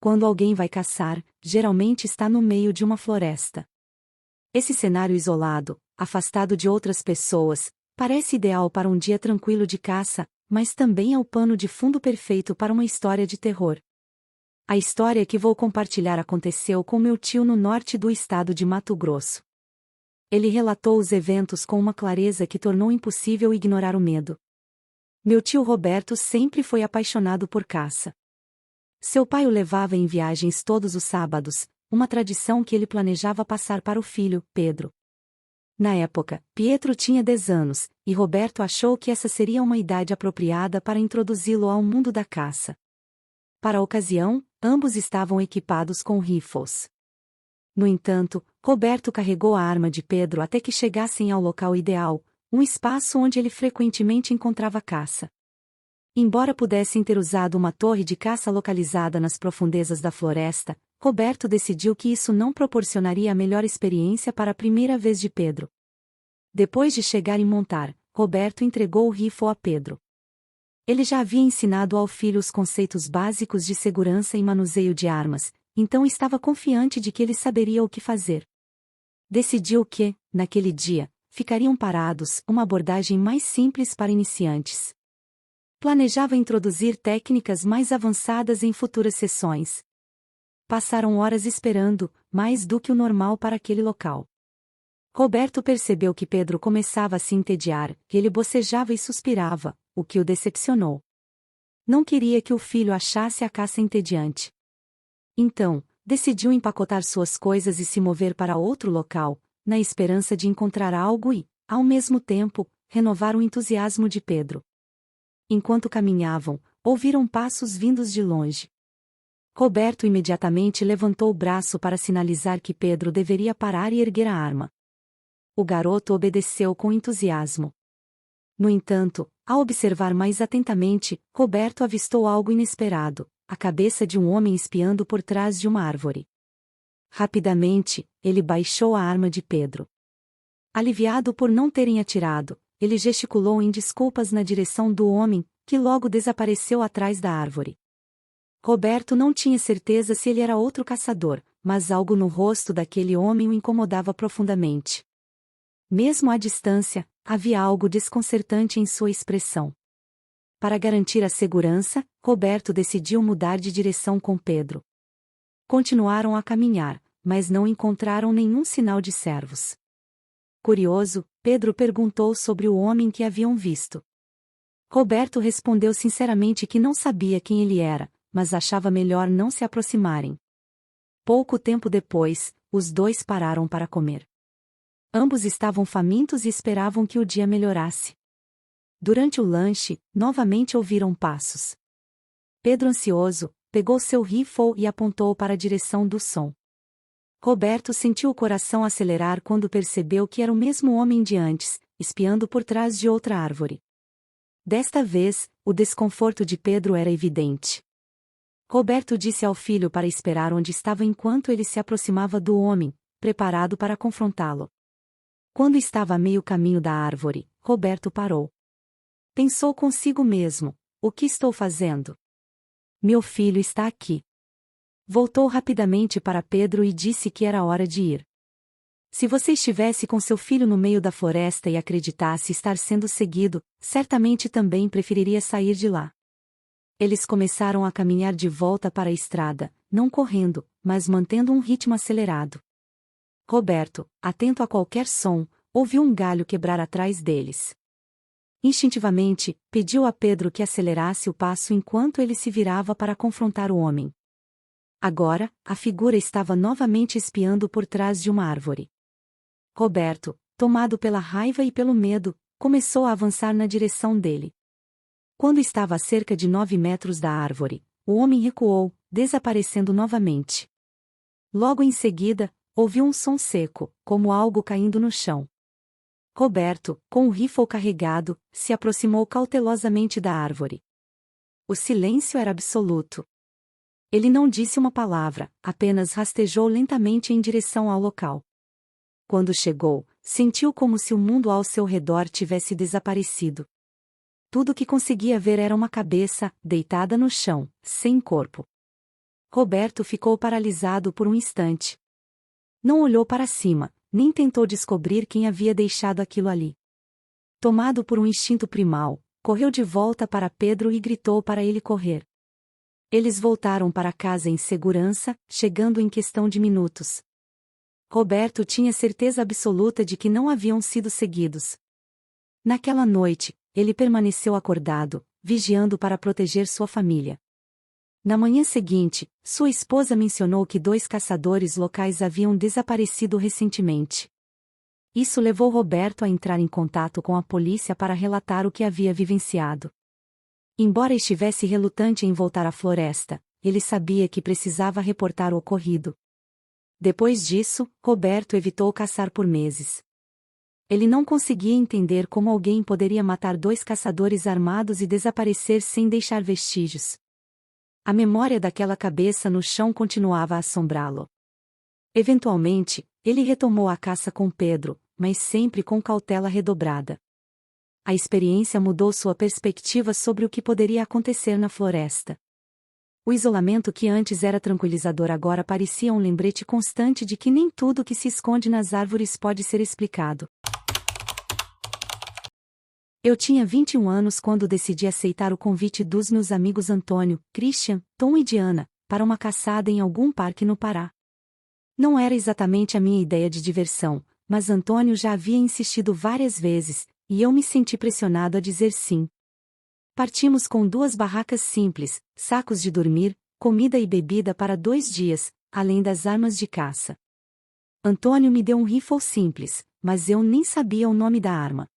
Quando alguém vai caçar, geralmente está no meio de uma floresta. Esse cenário isolado, afastado de outras pessoas, parece ideal para um dia tranquilo de caça, mas também é o pano de fundo perfeito para uma história de terror. A história que vou compartilhar aconteceu com meu tio no norte do estado de Mato Grosso. Ele relatou os eventos com uma clareza que tornou impossível ignorar o medo. Meu tio Roberto sempre foi apaixonado por caça. Seu pai o levava em viagens todos os sábados, uma tradição que ele planejava passar para o filho, Pedro. Na época, Pietro tinha 10 anos, e Roberto achou que essa seria uma idade apropriada para introduzi-lo ao mundo da caça. Para a ocasião, ambos estavam equipados com rifles. No entanto, Roberto carregou a arma de Pedro até que chegassem ao local ideal, um espaço onde ele frequentemente encontrava caça. Embora pudessem ter usado uma torre de caça localizada nas profundezas da floresta, Roberto decidiu que isso não proporcionaria a melhor experiência para a primeira vez de Pedro. Depois de chegar e montar, Roberto entregou o rifle a Pedro. Ele já havia ensinado ao filho os conceitos básicos de segurança e manuseio de armas, então estava confiante de que ele saberia o que fazer. Decidiu que, naquele dia, ficariam parados, uma abordagem mais simples para iniciantes. Planejava introduzir técnicas mais avançadas em futuras sessões. Passaram horas esperando, mais do que o normal para aquele local. Roberto percebeu que Pedro começava a se entediar, que ele bocejava e suspirava, o que o decepcionou. Não queria que o filho achasse a caça entediante. Então, decidiu empacotar suas coisas e se mover para outro local, na esperança de encontrar algo e, ao mesmo tempo, renovar o entusiasmo de Pedro. Enquanto caminhavam, ouviram passos vindos de longe. Roberto imediatamente levantou o braço para sinalizar que Pedro deveria parar e erguer a arma. O garoto obedeceu com entusiasmo. No entanto, ao observar mais atentamente, Roberto avistou algo inesperado, a cabeça de um homem espiando por trás de uma árvore. Rapidamente, ele baixou a arma de Pedro. Aliviado por não terem atirado, ele gesticulou em desculpas na direção do homem, que logo desapareceu atrás da árvore. Roberto não tinha certeza se ele era outro caçador, mas algo no rosto daquele homem o incomodava profundamente. Mesmo à distância, havia algo desconcertante em sua expressão. Para garantir a segurança, Roberto decidiu mudar de direção com Pedro. Continuaram a caminhar, mas não encontraram nenhum sinal de servos. Curioso, Pedro perguntou sobre o homem que haviam visto. Roberto respondeu sinceramente que não sabia quem ele era, mas achava melhor não se aproximarem. Pouco tempo depois, os dois pararam para comer. Ambos estavam famintos e esperavam que o dia melhorasse. Durante o lanche, novamente ouviram passos. Pedro, ansioso, pegou seu rifle e apontou para a direção do som. Roberto sentiu o coração acelerar quando percebeu que era o mesmo homem de antes, espiando por trás de outra árvore. Desta vez, o desconforto de Pedro era evidente. Roberto disse ao filho para esperar onde estava enquanto ele se aproximava do homem, preparado para confrontá-lo. Quando estava a meio caminho da árvore, Roberto parou. Pensou consigo mesmo: o que estou fazendo? Meu filho está aqui. Voltou rapidamente para Pedro e disse que era hora de ir. Se você estivesse com seu filho no meio da floresta e acreditasse estar sendo seguido, certamente também preferiria sair de lá. Eles começaram a caminhar de volta para a estrada, não correndo, mas mantendo um ritmo acelerado. Roberto, atento a qualquer som, ouviu um galho quebrar atrás deles. Instintivamente, pediu a Pedro que acelerasse o passo enquanto ele se virava para confrontar o homem. Agora, a figura estava novamente espiando por trás de uma árvore. Roberto, tomado pela raiva e pelo medo, começou a avançar na direção dele. Quando estava a cerca de 9 metros da árvore, o homem recuou, desaparecendo novamente. Logo em seguida, ouviu um som seco, como algo caindo no chão. Roberto, com o rifle carregado, se aproximou cautelosamente da árvore. O silêncio era absoluto. Ele não disse uma palavra, apenas rastejou lentamente em direção ao local. Quando chegou, sentiu como se o mundo ao seu redor tivesse desaparecido. Tudo que conseguia ver era uma cabeça, deitada no chão, sem corpo. Roberto ficou paralisado por um instante. Não olhou para cima, nem tentou descobrir quem havia deixado aquilo ali. Tomado por um instinto primal, correu de volta para Pedro e gritou para ele correr. Eles voltaram para casa em segurança, chegando em questão de minutos. Roberto tinha certeza absoluta de que não haviam sido seguidos. Naquela noite, ele permaneceu acordado, vigiando para proteger sua família. Na manhã seguinte, sua esposa mencionou que 2 caçadores locais haviam desaparecido recentemente. Isso levou Roberto a entrar em contato com a polícia para relatar o que havia vivenciado. Embora estivesse relutante em voltar à floresta, ele sabia que precisava reportar o ocorrido. Depois disso, Roberto evitou caçar por meses. Ele não conseguia entender como alguém poderia matar 2 caçadores armados e desaparecer sem deixar vestígios. A memória daquela cabeça no chão continuava a assombrá-lo. Eventualmente, ele retomou a caça com Pedro, mas sempre com cautela redobrada. A experiência mudou sua perspectiva sobre o que poderia acontecer na floresta. O isolamento que antes era tranquilizador agora parecia um lembrete constante de que nem tudo que se esconde nas árvores pode ser explicado. Eu tinha 21 anos quando decidi aceitar o convite dos meus amigos Antônio, Christian, Tom e Diana, para uma caçada em algum parque no Pará. Não era exatamente a minha ideia de diversão, mas Antônio já havia insistido várias vezes, e eu me senti pressionado a dizer sim. Partimos com 2 barracas simples, sacos de dormir, comida e bebida para 2 dias, além das armas de caça. Antônio me deu um rifle simples, mas eu nem sabia o nome da arma.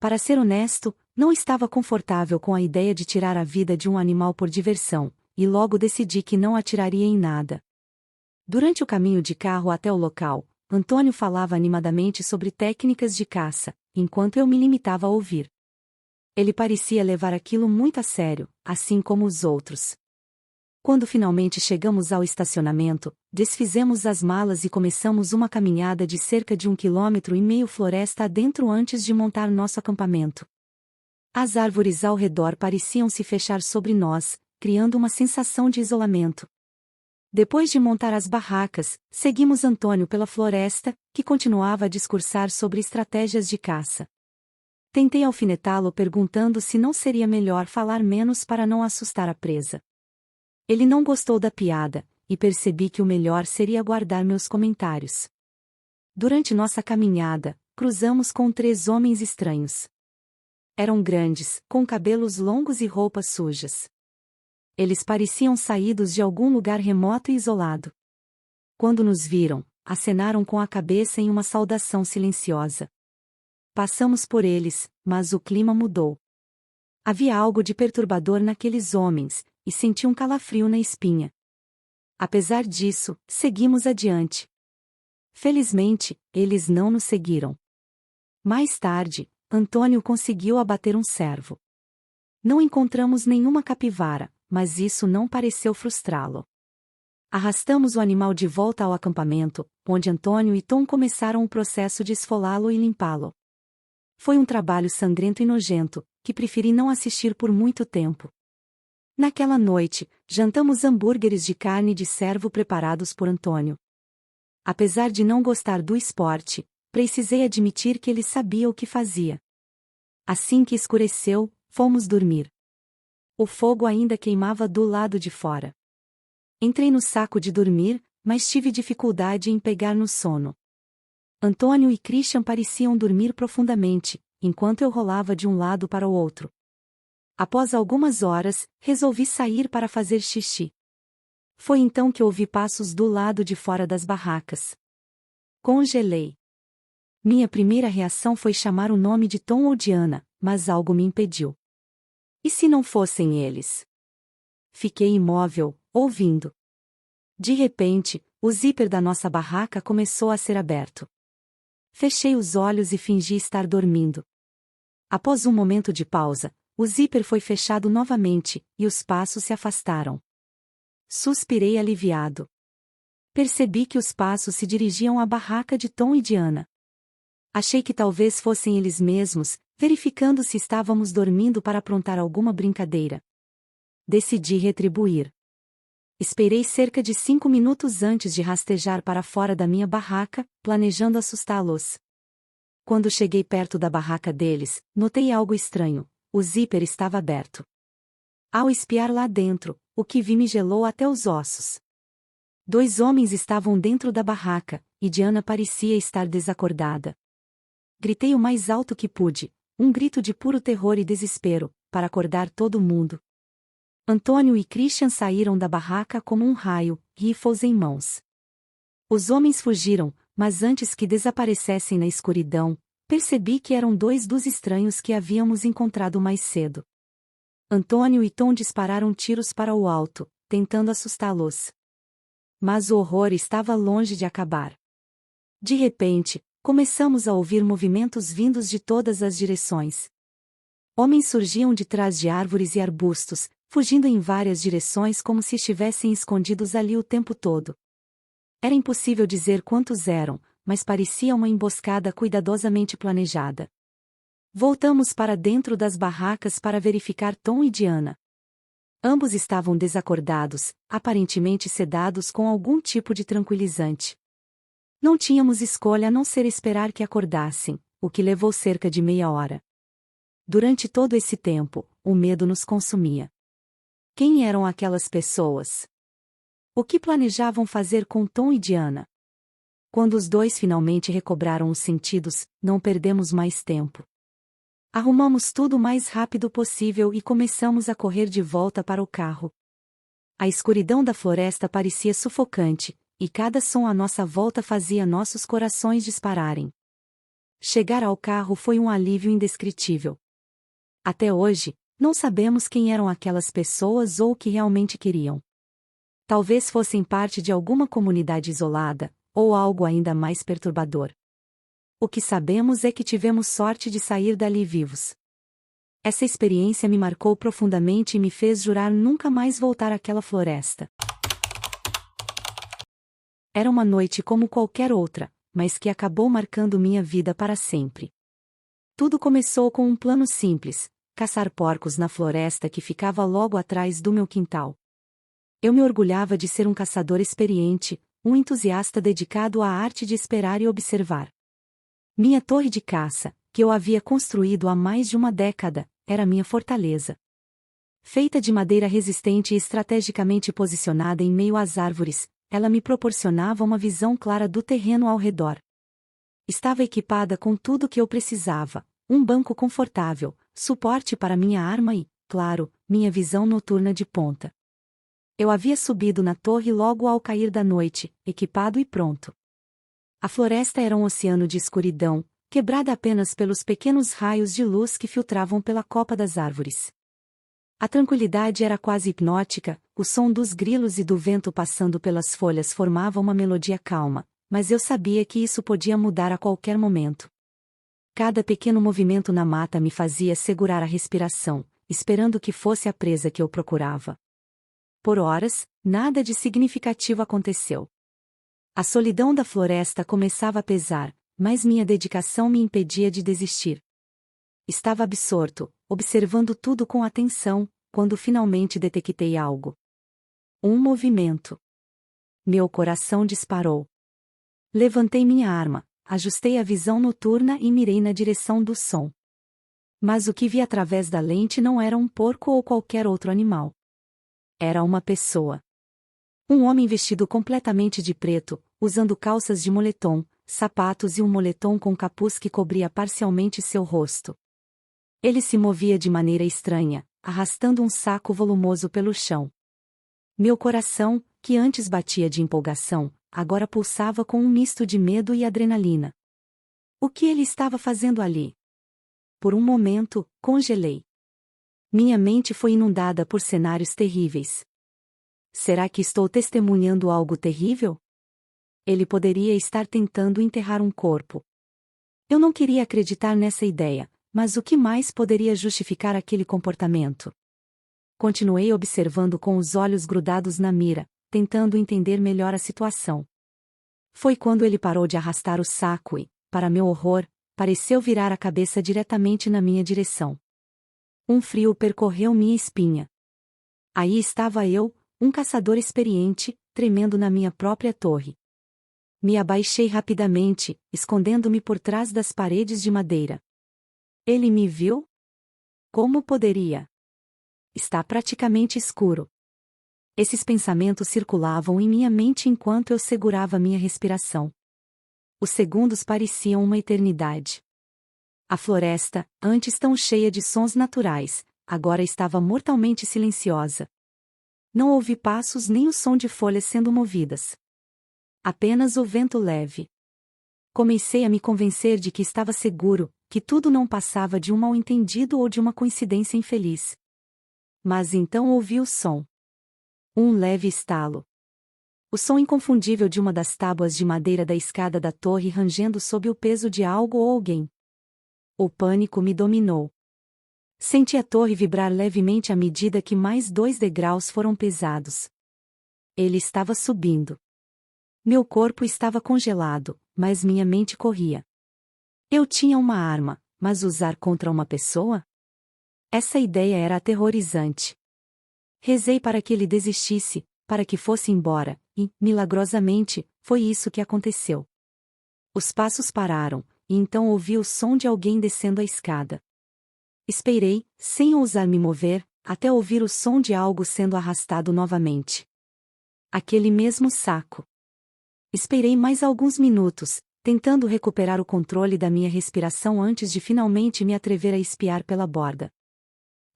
Para ser honesto, não estava confortável com a ideia de tirar a vida de um animal por diversão, e logo decidi que não atiraria em nada. Durante o caminho de carro até o local, Antônio falava animadamente sobre técnicas de caça, enquanto eu me limitava a ouvir. Ele parecia levar aquilo muito a sério, assim como os outros. Quando finalmente chegamos ao estacionamento, desfizemos as malas e começamos uma caminhada de cerca de 1,5 km floresta adentro antes de montar nosso acampamento. As árvores ao redor pareciam se fechar sobre nós, criando uma sensação de isolamento. Depois de montar as barracas, seguimos Antônio pela floresta, que continuava a discursar sobre estratégias de caça. Tentei alfinetá-lo perguntando se não seria melhor falar menos para não assustar a presa. Ele não gostou da piada, e percebi que o melhor seria guardar meus comentários. Durante nossa caminhada, cruzamos com 3 homens estranhos. Eram grandes, com cabelos longos e roupas sujas. Eles pareciam saídos de algum lugar remoto e isolado. Quando nos viram, acenaram com a cabeça em uma saudação silenciosa. Passamos por eles, mas o clima mudou. Havia algo de perturbador naqueles homens, e senti um calafrio na espinha. Apesar disso, seguimos adiante. Felizmente, eles não nos seguiram. Mais tarde, Antônio conseguiu abater um cervo. Não encontramos nenhuma capivara, mas isso não pareceu frustrá-lo. Arrastamos o animal de volta ao acampamento, onde Antônio e Tom começaram o processo de esfolá-lo e limpá-lo. Foi um trabalho sangrento e nojento, que preferi não assistir por muito tempo. Naquela noite, jantamos hambúrgueres de carne de cervo preparados por Antônio. Apesar de não gostar do esporte, precisei admitir que ele sabia o que fazia. Assim que escureceu, fomos dormir. O fogo ainda queimava do lado de fora. Entrei no saco de dormir, mas tive dificuldade em pegar no sono. Antônio e Christian pareciam dormir profundamente, enquanto eu rolava de um lado para o outro. Após algumas horas, resolvi sair para fazer xixi. Foi então que ouvi passos do lado de fora das barracas. Congelei. Minha primeira reação foi chamar o nome de Tom ou Diana, mas algo me impediu. E se não fossem eles? Fiquei imóvel, ouvindo. De repente, o zíper da nossa barraca começou a ser aberto. Fechei os olhos e fingi estar dormindo. Após um momento de pausa, o zíper foi fechado novamente, e os passos se afastaram. Suspirei aliviado. Percebi que os passos se dirigiam à barraca de Tom e Diana. Achei que talvez fossem eles mesmos, verificando se estávamos dormindo para aprontar alguma brincadeira. Decidi retribuir. Esperei cerca de 5 minutos antes de rastejar para fora da minha barraca, planejando assustá-los. Quando cheguei perto da barraca deles, notei algo estranho: o zíper estava aberto. Ao espiar lá dentro, o que vi me gelou até os ossos. 2 homens estavam dentro da barraca, e Diana parecia estar desacordada. Gritei o mais alto que pude, um grito de puro terror e desespero, para acordar todo mundo. Antônio e Christian saíram da barraca como um raio, rifles em mãos. Os homens fugiram, mas antes que desaparecessem na escuridão, percebi que eram 2 dos estranhos que havíamos encontrado mais cedo. Antônio e Tom dispararam tiros para o alto, tentando assustá-los. Mas o horror estava longe de acabar. De repente, começamos a ouvir movimentos vindos de todas as direções. Homens surgiam de trás de árvores e arbustos, fugindo em várias direções como se estivessem escondidos ali o tempo todo. Era impossível dizer quantos eram, mas parecia uma emboscada cuidadosamente planejada. Voltamos para dentro das barracas para verificar Tom e Diana. Ambos estavam desacordados, aparentemente sedados com algum tipo de tranquilizante. Não tínhamos escolha a não ser esperar que acordassem, o que levou cerca de meia hora. Durante todo esse tempo, o medo nos consumia. Quem eram aquelas pessoas? O que planejavam fazer com Tom e Diana? Quando os 2 finalmente recobraram os sentidos, não perdemos mais tempo. Arrumamos tudo o mais rápido possível e começamos a correr de volta para o carro. A escuridão da floresta parecia sufocante, e cada som à nossa volta fazia nossos corações dispararem. Chegar ao carro foi um alívio indescritível. Até hoje, não sabemos quem eram aquelas pessoas ou o que realmente queriam. Talvez fossem parte de alguma comunidade isolada, ou algo ainda mais perturbador. O que sabemos é que tivemos sorte de sair dali vivos. Essa experiência me marcou profundamente e me fez jurar nunca mais voltar àquela floresta. Era uma noite como qualquer outra, mas que acabou marcando minha vida para sempre. Tudo começou com um plano simples: caçar porcos na floresta que ficava logo atrás do meu quintal. Eu me orgulhava de ser um caçador experiente, um entusiasta dedicado à arte de esperar e observar. Minha torre de caça, que eu havia construído há mais de uma década, era minha fortaleza. Feita de madeira resistente e estrategicamente posicionada em meio às árvores, ela me proporcionava uma visão clara do terreno ao redor. Estava equipada com tudo o que eu precisava: um banco confortável, suporte para minha arma e, claro, minha visão noturna de ponta. Eu havia subido na torre logo ao cair da noite, equipado e pronto. A floresta era um oceano de escuridão, quebrada apenas pelos pequenos raios de luz que filtravam pela copa das árvores. A tranquilidade era quase hipnótica, o som dos grilos e do vento passando pelas folhas formava uma melodia calma, mas eu sabia que isso podia mudar a qualquer momento. Cada pequeno movimento na mata me fazia segurar a respiração, esperando que fosse a presa que eu procurava. Por horas, nada de significativo aconteceu. A solidão da floresta começava a pesar, mas minha dedicação me impedia de desistir. Estava absorto, observando tudo com atenção, quando finalmente detectei algo. Um movimento. Meu coração disparou. Levantei minha arma, ajustei a visão noturna e mirei na direção do som. Mas o que vi através da lente não era um porco ou qualquer outro animal. Era uma pessoa. Um homem vestido completamente de preto, usando calças de moletom, sapatos e um moletom com capuz que cobria parcialmente seu rosto. Ele se movia de maneira estranha, arrastando um saco volumoso pelo chão. Meu coração, que antes batia de empolgação, agora pulsava com um misto de medo e adrenalina. O que ele estava fazendo ali? Por um momento, congelei. Minha mente foi inundada por cenários terríveis. Será que estou testemunhando algo terrível? Ele poderia estar tentando enterrar um corpo. Eu não queria acreditar nessa ideia, mas o que mais poderia justificar aquele comportamento? Continuei observando com os olhos grudados na mira, tentando entender melhor a situação. Foi quando ele parou de arrastar o saco e, para meu horror, pareceu virar a cabeça diretamente na minha direção. Um frio percorreu minha espinha. Aí estava eu, um caçador experiente, tremendo na minha própria torre. Me abaixei rapidamente, escondendo-me por trás das paredes de madeira. Ele me viu? Como poderia? Está praticamente escuro. Esses pensamentos circulavam em minha mente enquanto eu segurava minha respiração. Os segundos pareciam uma eternidade. A floresta, antes tão cheia de sons naturais, agora estava mortalmente silenciosa. Não ouvi passos nem o som de folhas sendo movidas. Apenas o vento leve. Comecei a me convencer de que estava seguro, que tudo não passava de um mal-entendido ou de uma coincidência infeliz. Mas então ouvi o som. Um leve estalo. O som inconfundível de uma das tábuas de madeira da escada da torre rangendo sob o peso de algo ou alguém. O pânico me dominou. Senti a torre vibrar levemente à medida que mais 2 degraus foram pesados. Ele estava subindo. Meu corpo estava congelado, mas minha mente corria. Eu tinha uma arma, mas usar contra uma pessoa? Essa ideia era aterrorizante. Rezei para que ele desistisse, para que fosse embora, e, milagrosamente, foi isso que aconteceu. Os passos pararam, e então ouvi o som de alguém descendo a escada. Esperei, sem ousar me mover, até ouvir o som de algo sendo arrastado novamente. Aquele mesmo saco. Esperei mais alguns minutos, tentando recuperar o controle da minha respiração antes de finalmente me atrever a espiar pela borda.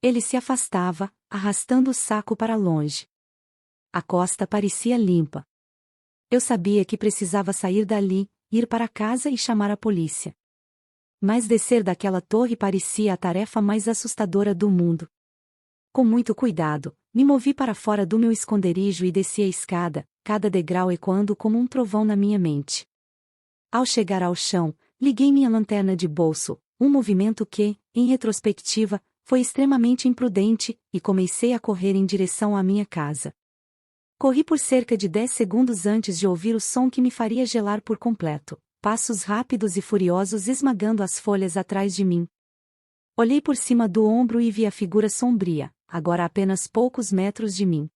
Ele se afastava, arrastando o saco para longe. A costa parecia limpa. Eu sabia que precisava sair dali, ir para casa e chamar a polícia. Mas descer daquela torre parecia a tarefa mais assustadora do mundo. Com muito cuidado, me movi para fora do meu esconderijo e desci a escada, cada degrau ecoando como um trovão na minha mente. Ao chegar ao chão, liguei minha lanterna de bolso, um movimento que, em retrospectiva, foi extremamente imprudente, e comecei a correr em direção à minha casa. Corri por cerca de 10 segundos antes de ouvir o som que me faria gelar por completo, passos rápidos e furiosos esmagando as folhas atrás de mim. Olhei por cima do ombro e vi a figura sombria, agora a apenas poucos metros de mim.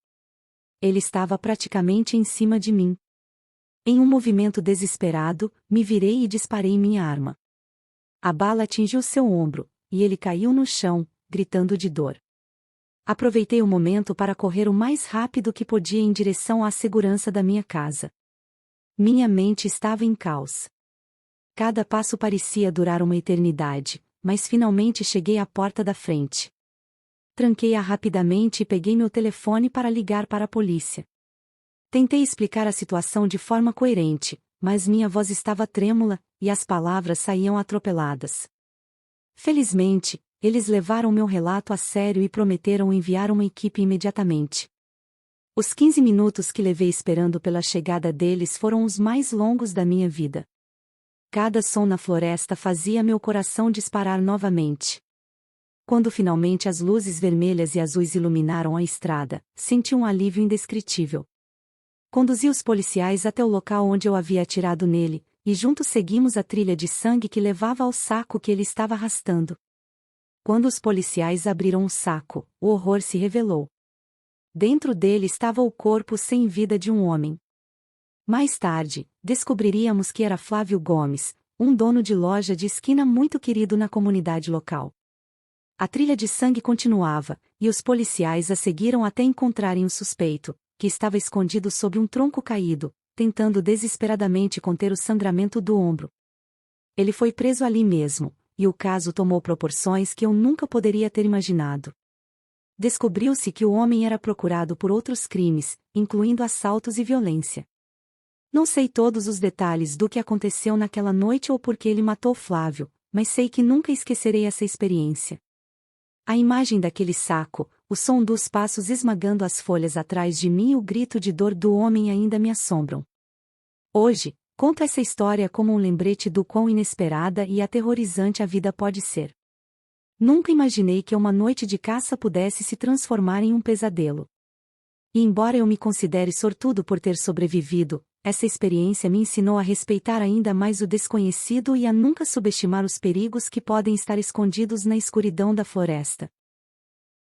Ele estava praticamente em cima de mim. Em um movimento desesperado, me virei e disparei minha arma. A bala atingiu seu ombro, e ele caiu no chão, gritando de dor. Aproveitei o momento para correr o mais rápido que podia em direção à segurança da minha casa. Minha mente estava em caos. Cada passo parecia durar uma eternidade, mas finalmente cheguei à porta da frente. Tranquei-a rapidamente e peguei meu telefone para ligar para a polícia. Tentei explicar a situação de forma coerente, mas minha voz estava trêmula, e as palavras saíam atropeladas. Felizmente, eles levaram meu relato a sério e prometeram enviar uma equipe imediatamente. Os 15 minutos que levei esperando pela chegada deles foram os mais longos da minha vida. Cada som na floresta fazia meu coração disparar novamente. Quando finalmente as luzes vermelhas e azuis iluminaram a estrada, senti um alívio indescritível. Conduzi os policiais até o local onde eu havia atirado nele, e juntos seguimos a trilha de sangue que levava ao saco que ele estava arrastando. Quando os policiais abriram o saco, o horror se revelou. Dentro dele estava o corpo sem vida de um homem. Mais tarde, descobriríamos que era Flávio Gomes, um dono de loja de esquina muito querido na comunidade local. A trilha de sangue continuava, e os policiais a seguiram até encontrarem o suspeito, que estava escondido sob um tronco caído, tentando desesperadamente conter o sangramento do ombro. Ele foi preso ali mesmo, e o caso tomou proporções que eu nunca poderia ter imaginado. Descobriu-se que o homem era procurado por outros crimes, incluindo assaltos e violência. Não sei todos os detalhes do que aconteceu naquela noite ou por que ele matou Flávio, mas sei que nunca esquecerei essa experiência. A imagem daquele saco, o som dos passos esmagando as folhas atrás de mim e o grito de dor do homem ainda me assombram. Hoje, conto essa história como um lembrete do quão inesperada e aterrorizante a vida pode ser. Nunca imaginei que uma noite de caça pudesse se transformar em um pesadelo. E embora eu me considere sortudo por ter sobrevivido, essa experiência me ensinou a respeitar ainda mais o desconhecido e a nunca subestimar os perigos que podem estar escondidos na escuridão da floresta.